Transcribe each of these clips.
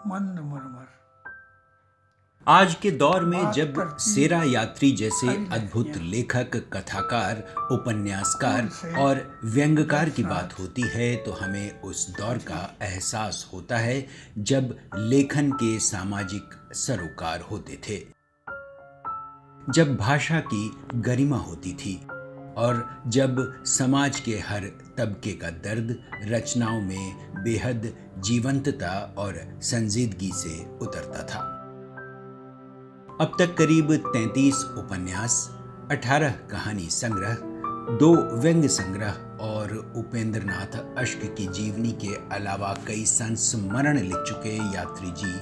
मंद मुरमर। आज के दौर में जब सेरा यात्री जैसे अद्भुत लेखक, कथाकार, उपन्यासकार और व्यंग्यकार की बात होती है तो हमें उस दौर का एहसास होता है जब लेखन के सामाजिक सरोकार होते थे, जब भाषा की गरिमा होती थी और जब समाज के हर तबके का दर्द रचनाओं में बेहद जीवंतता और संजीदगी से उतरता था। अब तक करीब 33 उपन्यास, 18 कहानी संग्रह, 2 व्यंग्य संग्रह और उपेंद्र नाथ अश्क की जीवनी के अलावा कई संस्मरण लिख चुके यात्री जी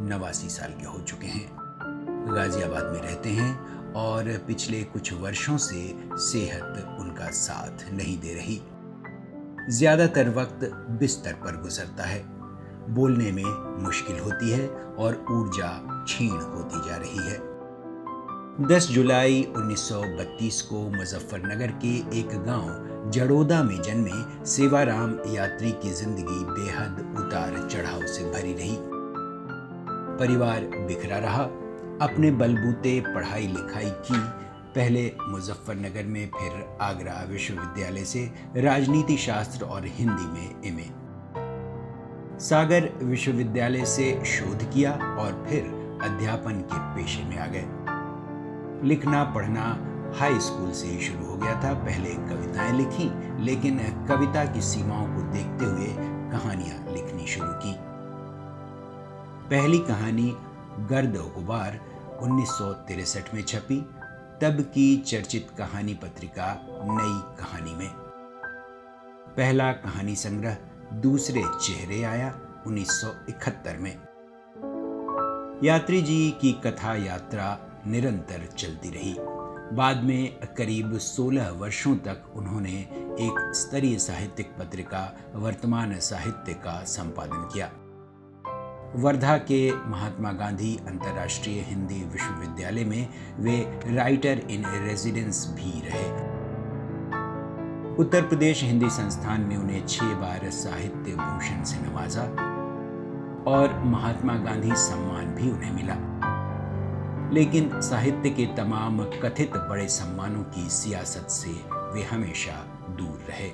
89 साल के हो चुके हैं। गाजियाबाद में रहते हैं और पिछले कुछ वर्षों से सेहत उनका साथ नहीं दे रही। ज्यादातर वक्त बिस्तर पर गुजरता है, बोलने में मुश्किल होती है और ऊर्जा क्षीण होती जा रही है। 10 जुलाई 1932 को मुजफ्फरनगर के एक गांव जड़ोदा में जन्मे सेवाराम यात्री की जिंदगी बेहद उतार चढ़ाव से भरी रही। परिवार बिखरा रहा, अपने बलबूते पढ़ाई लिखाई की, पहले मुजफ्फरनगर में, फिर आगरा विश्वविद्यालय से राजनीति शास्त्र और हिंदी में एमए, सागर विश्वविद्यालय से शोध किया और फिर अध्यापन के पेशे में आ गए। लिखना पढ़ना हाई स्कूल से ही शुरू हो गया था। पहले कविताएं लिखी, लेकिन कविता की सीमाओं को देखते हुए कहानियां लिखनी शुरू की। पहली कहानी गर्द गुबार 1963 में छपी, तब की चर्चित कहानी पत्रिका नई कहानी में। पहला कहानी संग्रह दूसरे चेहरे आया 1971 में। यात्री जी की कथा यात्रा निरंतर चलती रही। बाद में करीब 16 वर्षों तक उन्होंने एक स्तरीय साहित्यिक पत्रिका वर्तमान साहित्य का संपादन किया। वर्धा के महात्मा गांधी अंतर्राष्ट्रीय हिंदी विश्वविद्यालय में वे राइटर इन रेजिडेंस भी रहे। उत्तर प्रदेश हिंदी संस्थान में उन्हें 6 बार साहित्य भूषण से नवाजा और महात्मा गांधी सम्मान भी उन्हें मिला। लेकिन साहित्य के तमाम कथित बड़े सम्मानों की सियासत से वे हमेशा दूर रहे।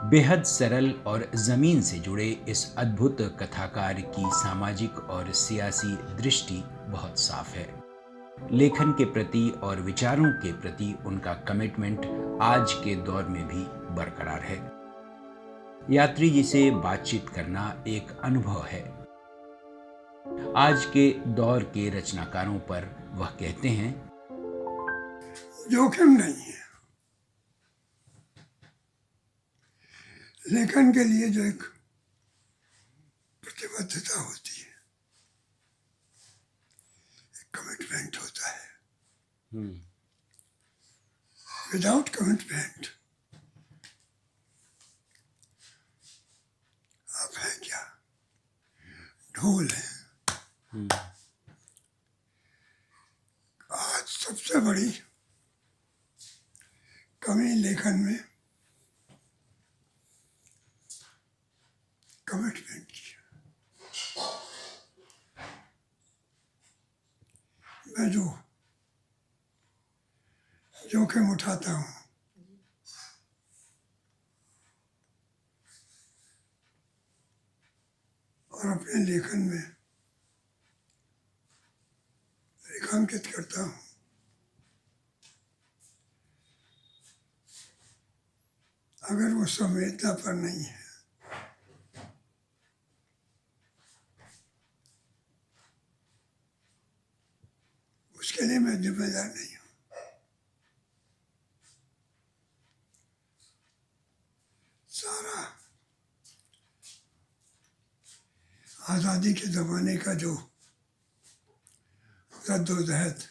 बेहद सरल और जमीन से जुड़े इस अद्भुत कथाकार की सामाजिक और सियासी दृष्टि बहुत साफ है। लेखन के प्रति और विचारों के प्रति उनका कमिटमेंट आज के दौर में भी बरकरार है। यात्री जी से बातचीत करना एक अनुभव है। आज के दौर के रचनाकारों पर वह कहते हैं, जोखिम नहीं है। लेखन के लिए जो एक प्रतिबद्धता होती है, एक कमिटमेंट होता है। विदाउट कमिटमेंट आप हैं क्या? ढोल है। आज सबसे बड़ी कमी लेखन में कमिटमेंट की। मैं जो जोखिम उठाता हूँ, और अपने लेखन में रेखांकित करता हूँ, अगर वो संवेदना पर नहीं है, उसके लिए मैं जिम्मेदार नहीं हूँ। सारा आज़ादी के ज़माने का जो जद्दोजहद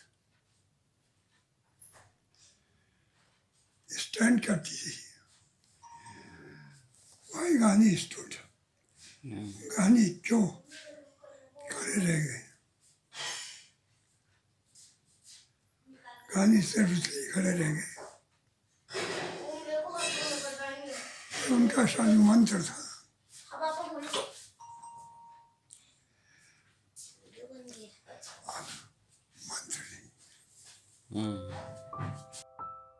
स्टैंड करती थी, वही गांधी स्टूड। गांधी क्यों खड़े रह गए? गांधी सिर्फ इसलिए खड़े रह गए, उनका शायद मंत्र था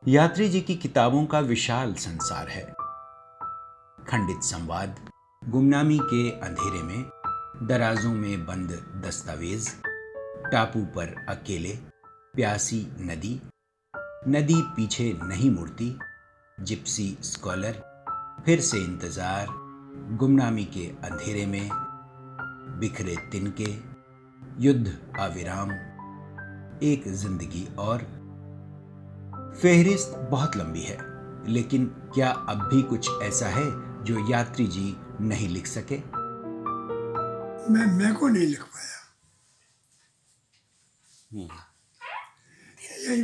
यात्री जी की किताबों का विशाल संसार है। खंडित संवाद, गुमनामी के अंधेरे में, दराजों में बंद दस्तावेज, टापू पर अकेले, प्यासी नदी, नदी पीछे नहीं मुड़ती, जिप्सी स्कॉलर, फिर से इंतजार, गुमनामी के अंधेरे में, बिखरे तिनके, युद्ध अविराम, एक जिंदगी और। फेहरिस्त बहुत लंबी है, लेकिन क्या अब भी कुछ ऐसा है जो यात्री जी नहीं लिख सके? मैं को नहीं लिख पाया। यही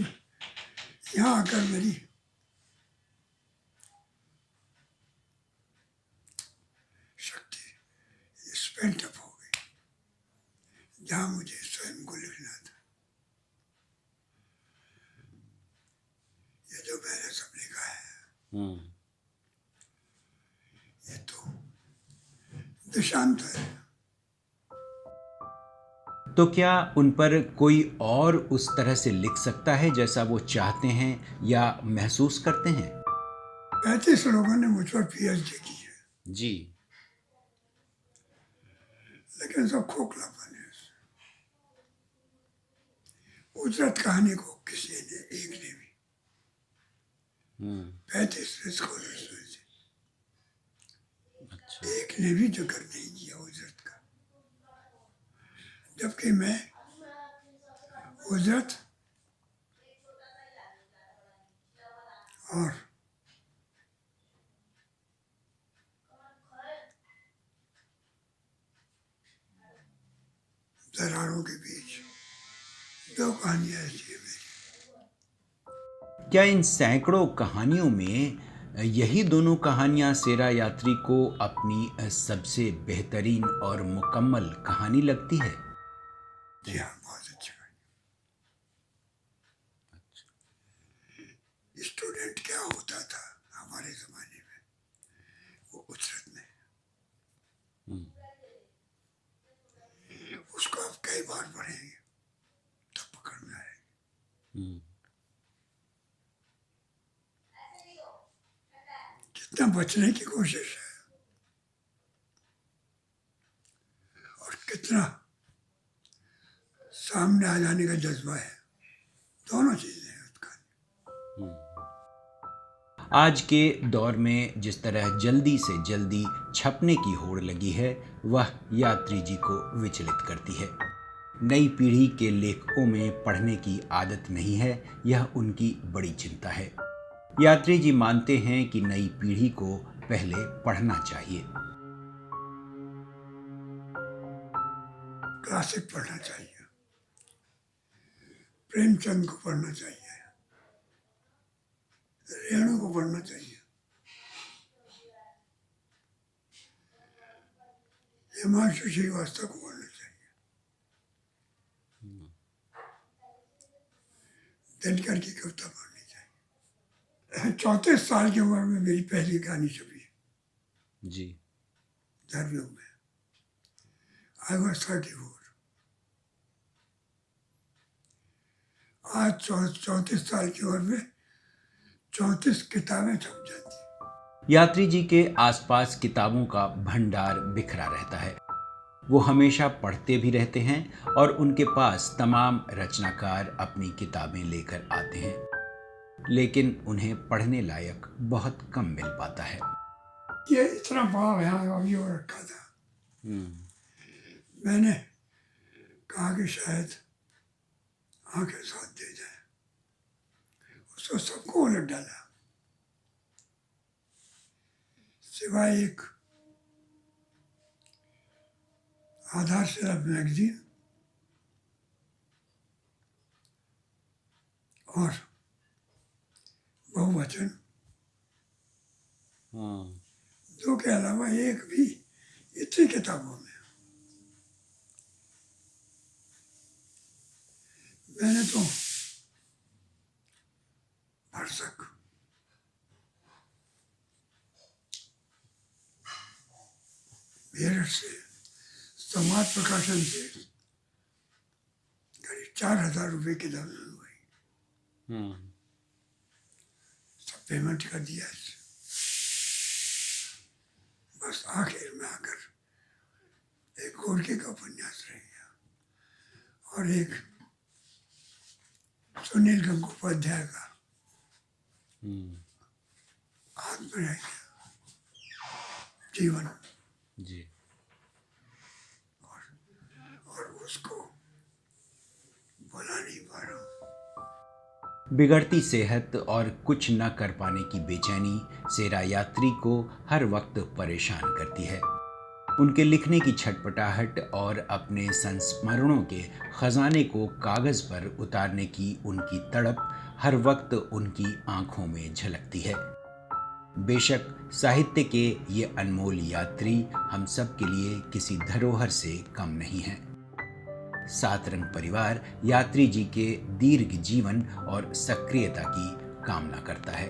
यहाँ आकर मेरी शक्ति स्पेंट अप हो गई। जहाँ मुझे स्वयं को लिखना था, ये जो मैंने सब लिखा है, ये तो देशांतर है। तो क्या उन पर कोई और उस तरह से लिख सकता है जैसा वो चाहते हैं या महसूस करते हैं? 35 लोगों ने मुझ पर पीएचडी की है जी। लेकिन सब खोखलापन है। उजरत कहानी को किसी ने, एक ने भी 35 स्कॉलर्स में से एक ने भी जिक्र नहीं किया उजरत का, जबकि मैं उजरत और दरारों के बीच दो कहानियां ऐसी है मेरी। क्या इन सैकड़ों कहानियों में यही दोनों कहानियां सेरा यात्री को अपनी सबसे बेहतरीन और मुकम्मल कहानी लगती है? जी हाँ, बहुत अच्छी कहानी। स्टूडेंट क्या होता था हमारे जमाने में, वो उजरत में, उसको आप कई बार पढ़ेंगे तब पकड़ में आएगी कितना बचने की कोशिश है और कितना सामने आ जाने का जज्बा है। दोनों चीजें हैं उसका। आज के दौर में जिस तरह जल्दी से जल्दी छपने की होड़ लगी है, वह यात्री जी को विचलित करती है। नई पीढ़ी के लेखकों में पढ़ने की आदत नहीं है, यह उनकी बड़ी चिंता है। यात्री जी मानते हैं कि नई पीढ़ी को पहले पढ़ना चाहिए। क्लासिक पढ़ना चाहिए, प्रेमचंद को पढ़ना चाहिए, रेणु को पढ़ना चाहिए, हिमांशु श्रीवास्तव को पढ़ना चाहिए, दिनकर की कविता पढ़नी चाहिए। 34 साल की उम्र में मेरी पहली कहानी छपी जी। धर्मयुग में। I was 34। आज 34 साल की उम्र में 34 किताबें छप जाती। यात्री जी के आसपास किताबों का भंडार बिखरा रहता है। वो हमेशा पढ़ते भी रहते हैं और उनके पास तमाम रचनाकार अपनी किताबें लेकर आते हैं, लेकिन उन्हें पढ़ने लायक बहुत कम मिल पाता है। ये इतना भाव यहाँ अभी और रखा था। मैंने कहा कि शायद आंखें साथ दे जाए, उसको सबको उलट डाला सिवाय एक आधारशिला मैगजीन और बहुवचन, दो के अलावा एक भी इतनी किताबों में मैंने तो भरसक मेरठ से समाज प्रकाशन से करीब 4,000 रुपए की दाम हुई। पेमेंट कर दिया इससे। बस आखिर में आकर एक गोरखे का उपन्यास रह गया और एक सुनील गंगोपाध्याय का हाथ में रह गया जीवन। जी। और उसको भुला नहीं पा रहा हूँ। बिगड़ती सेहत और कुछ न कर पाने की बेचैनी सेरा यात्री को हर वक्त परेशान करती है। उनके लिखने की छटपटाहट और अपने संस्मरणों के खजाने को कागज पर उतारने की उनकी तड़प हर वक्त उनकी आंखों में झलकती है। बेशक साहित्य के ये अनमोल यात्री हम सब के लिए किसी धरोहर से कम नहीं हैं। सात रंग परिवार यात्री जी के दीर्घ जीवन और सक्रियता की कामना करता है।